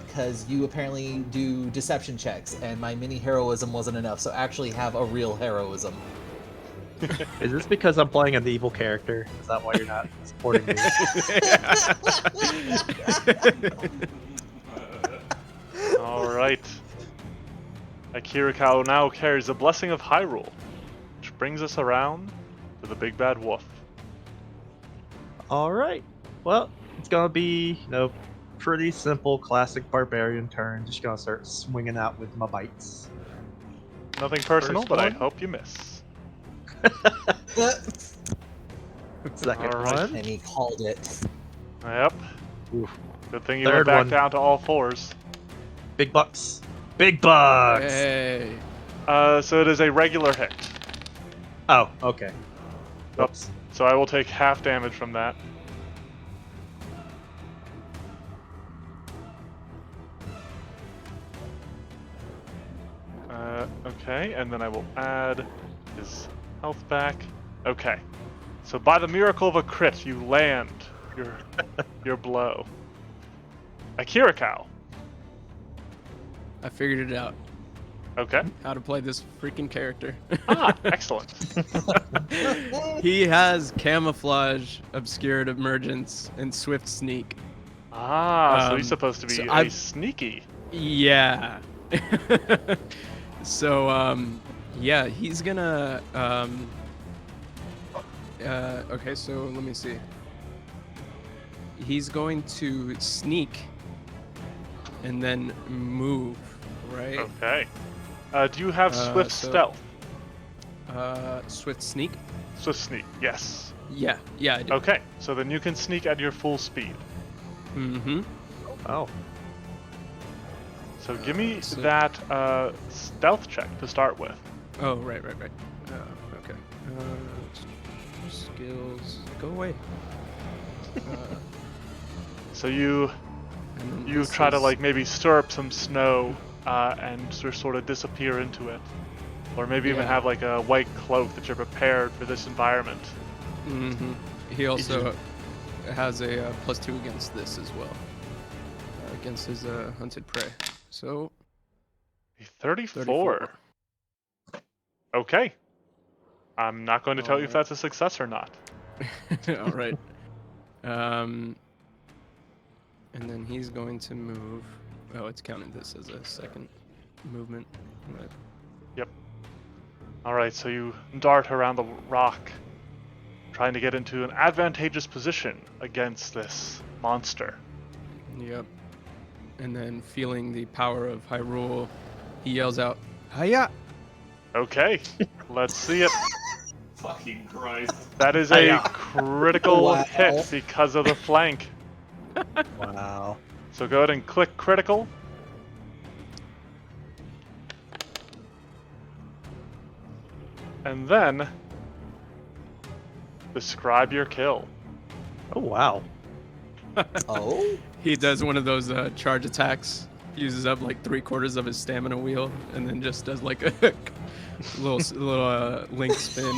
because you apparently do deception checks, and my mini heroism wasn't enough. So actually have a real heroism." Is this because I'm playing an evil character? Is that why you're not supporting me? Alright. Akirikao now carries the blessing of Hyrule, which brings us around to the big bad wolf. All right. Well, it's gonna be, pretty simple, classic barbarian turn. Just gonna start swinging out with my bites. Nothing personal, First but I one. hope you miss. Second All right. one. And he called it. Yep. Oof. Good thing you Third went back one. down to all fours. Big bucks. Big bucks. Hey. So it is a regular hit. Oh, okay. Oops. So I will take half damage from that. Okay, and then I will add his health back. Okay. So by the miracle of a crit, you land your blow. Akira Cow. I figured it out. Okay. How to play this freaking character. Ah, excellent. He has camouflage, obscured emergence, and swift sneak. Ah, so he's supposed to be so a sneaky. Yeah. So yeah, he's gonna okay, so let me see. He's going to sneak and then move, right? Okay. Do you have swift so- stealth? Swift sneak? Swift sneak, yes. Yeah, I do. Okay, so then you can sneak at your full speed. Mm-hmm. Oh. So give me so- that stealth check to start with. Oh, right. Okay. Skills. Go away. So you And then you this try to is- like maybe stir up some snow and sort of disappear into it, or maybe even Yeah. have like a white cloak that you're prepared for this environment. Mm-hmm. He also has a +2 against this as well. Against his hunted prey. So, A 34. Okay. I'm not going to tell you if Alright. that's a success or not. All right. And then he's going to move. Oh, it's counting this as a second movement. Right. All right, so you dart around the rock, trying to get into an advantageous position against this monster. Yep. And then feeling the power of Hyrule, he yells out, "Hiya!" Okay, let's see it. Fucking Christ. That is a Hi-ya. critical Wow. hit because of the flank. Wow. So go ahead and click critical. And then describe your kill. Oh, wow. Oh? He does one of those charge attacks, uses up like 3/4 of his stamina wheel, and then just does like a little link spin.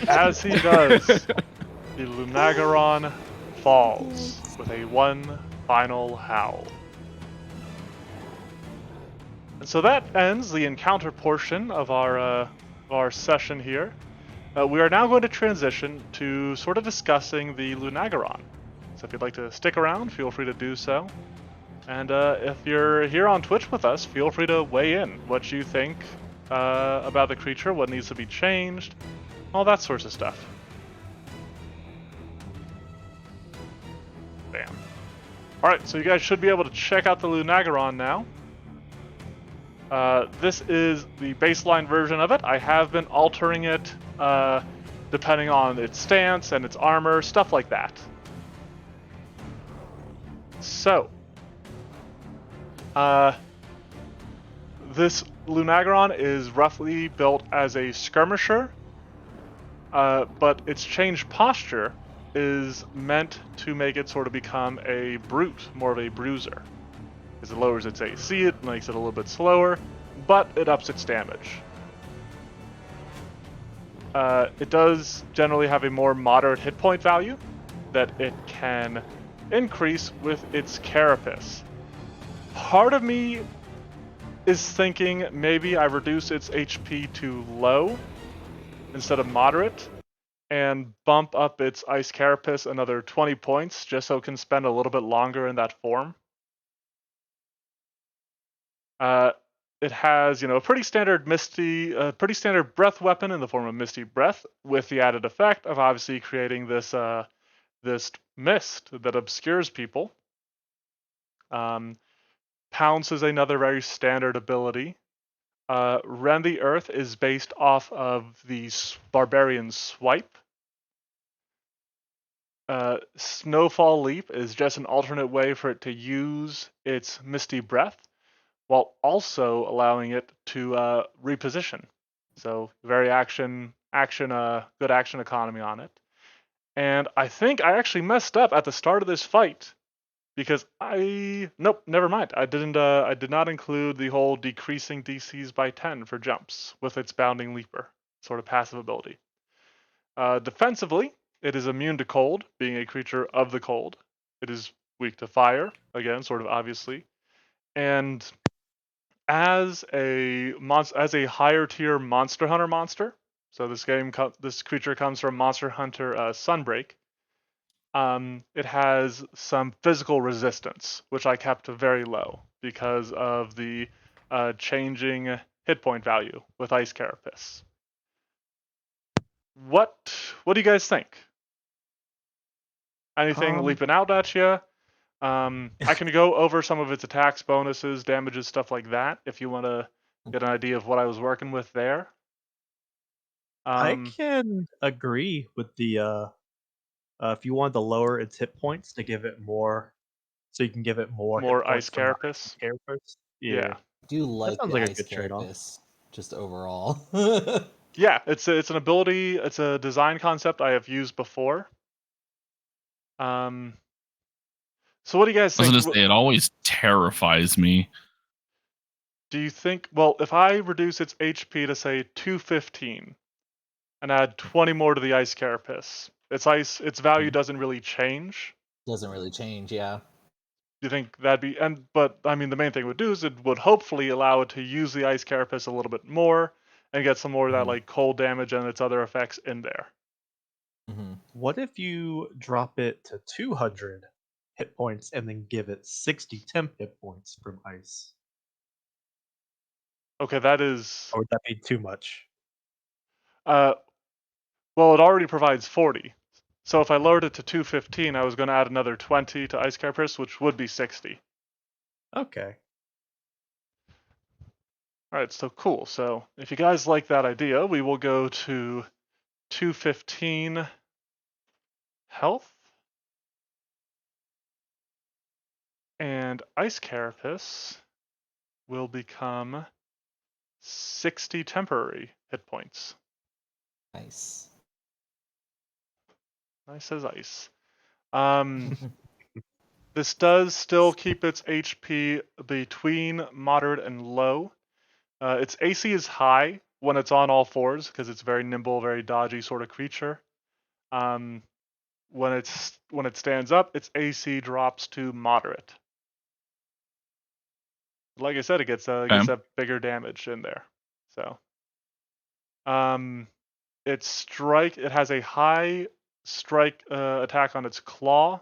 As he does, the Lunagaron falls with a one final howl. And so that ends the encounter portion of our session here. We are now going to transition to sort of discussing the Lunagaron. So if you'd like to stick around, feel free to do so. And if you're here on Twitch with us, feel free to weigh in what you think about the creature, what needs to be changed, all that sorts of stuff. Bam. Alright, so you guys should be able to check out the Lunagaron now. This is the baseline version of it. I have been altering it depending on its stance and its armor, stuff like that. So, this Lunagaron is roughly built as a skirmisher, but its changed posture is meant to make it sort of become a brute, more of a bruiser. As it lowers its AC, it makes it a little bit slower, but it ups its damage. It does generally have a more moderate hit point value that it can increase with its carapace. Part of me is thinking maybe I reduce its HP to low instead of moderate and bump up its ice carapace another 20 points just so it can spend a little bit longer in that form. It has, a pretty standard breath weapon in the form of Misty Breath, with the added effect of obviously creating this mist that obscures people. Pounce is another very standard ability. Rend the Earth is based off of the Barbarian Swipe. Snowfall Leap is just an alternate way for it to use its Misty Breath, while also allowing it to reposition. So very good action economy on it. And I think I actually messed up at the start of this fight. because nope, never mind. I did not include the whole decreasing DCs by 10 for jumps with its bounding leaper sort of passive ability. Defensively, it is immune to cold, being a creature of the cold. It is weak to fire, again, sort of obviously. And as a higher tier Monster Hunter monster, so this creature comes from Monster Hunter Sunbreak. It has some physical resistance, which I kept very low because of the changing hit point value with Ice Carapace. What do you guys think? Anything leaping out at you? I can go over some of its attacks, bonuses, damages, stuff like that if you want to get an idea of what I was working with there. I can agree with the if you want to lower its hit points to give it more, so you can give it more hit More points Ice from the Carapace. Ice Carapace. Yeah. I do like sounds the like a ice good trade-off. carapace, just overall. Yeah, it's an ability. It's a design concept I have used before. So what do you guys I was think? going to say, it always terrifies me. Do you think? Well, if I reduce its HP to say 215, and add 20 more to the Ice Carapace, its value doesn't really change. Doesn't really change, yeah. Do you think that'd be but I mean the main thing it would do is it would hopefully allow it to use the Ice Carapace a little bit more and get some more of that like cold damage and its other effects in there. What if you drop it to 200 hit points and then give it 60 temp hit points from ice? Okay, that is Or would that be too much? well, it already provides 40. So if I lowered it to 215, I was going to add another 20 to Ice Carapace, which would be 60. Okay. All right, so cool. So if you guys like that idea, we will go to 215 health. And Ice Carapace will become 60 temporary hit points. Nice. Nice as ice. This does still keep its HP between moderate and low. Its AC is high when it's on all fours because it's very nimble, very dodgy sort of creature. When it stands up, its AC drops to moderate. Like I said, it gets that bigger damage in there. So, it has a high strike attack on its claw,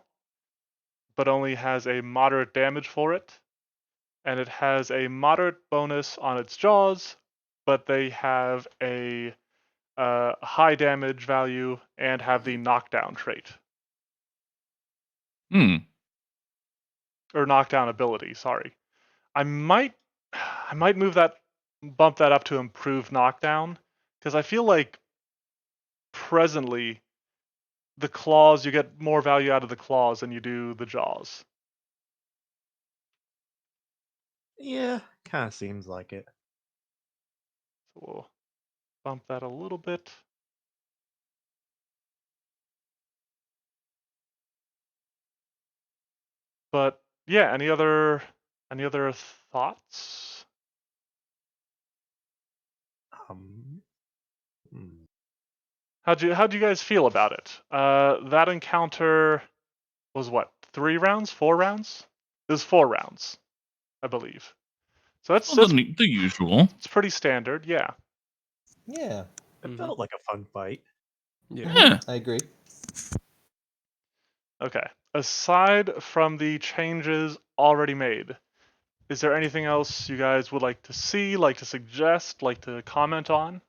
but only has a moderate damage for it. And it has a moderate bonus on its jaws, but they have a high damage value and have the knockdown trait. Or knockdown ability, sorry. I might bump that up to improve knockdown, because I feel like presently the claws, you get more value out of the claws than you do the jaws. Yeah, kind of seems like it. So we'll bump that a little bit. But yeah, any other thoughts? How'd you guys feel about it? That encounter was what, 3 rounds, 4 rounds? It was 4 rounds, I believe. So that's the usual. It's pretty standard, yeah. Yeah. It felt like a fun fight. Yeah. I agree. Okay. Aside from the changes already made, is there anything else you guys would like to see, like to suggest, like to comment on?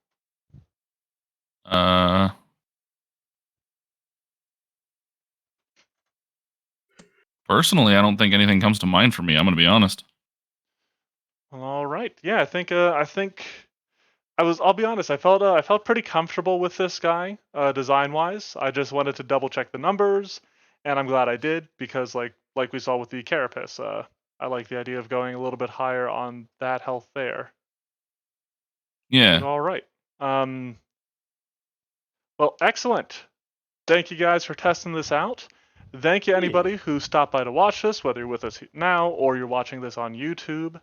Personally, I don't think anything comes to mind for me. I'm going to be honest. All right. Yeah, I think I'll be honest, I felt pretty comfortable with this guy, design-wise. I just wanted to double check the numbers, and I'm glad I did because like we saw with the Carapace, I like the idea of going a little bit higher on that health there. Yeah. All right. Well, excellent. Thank you guys for testing this out. Thank you, Yeah. anybody who stopped by to watch this, whether you're with us now or you're watching this on YouTube.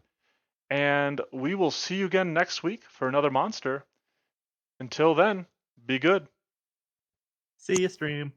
And we will see you again next week for another monster. Until then, be good. See you, stream.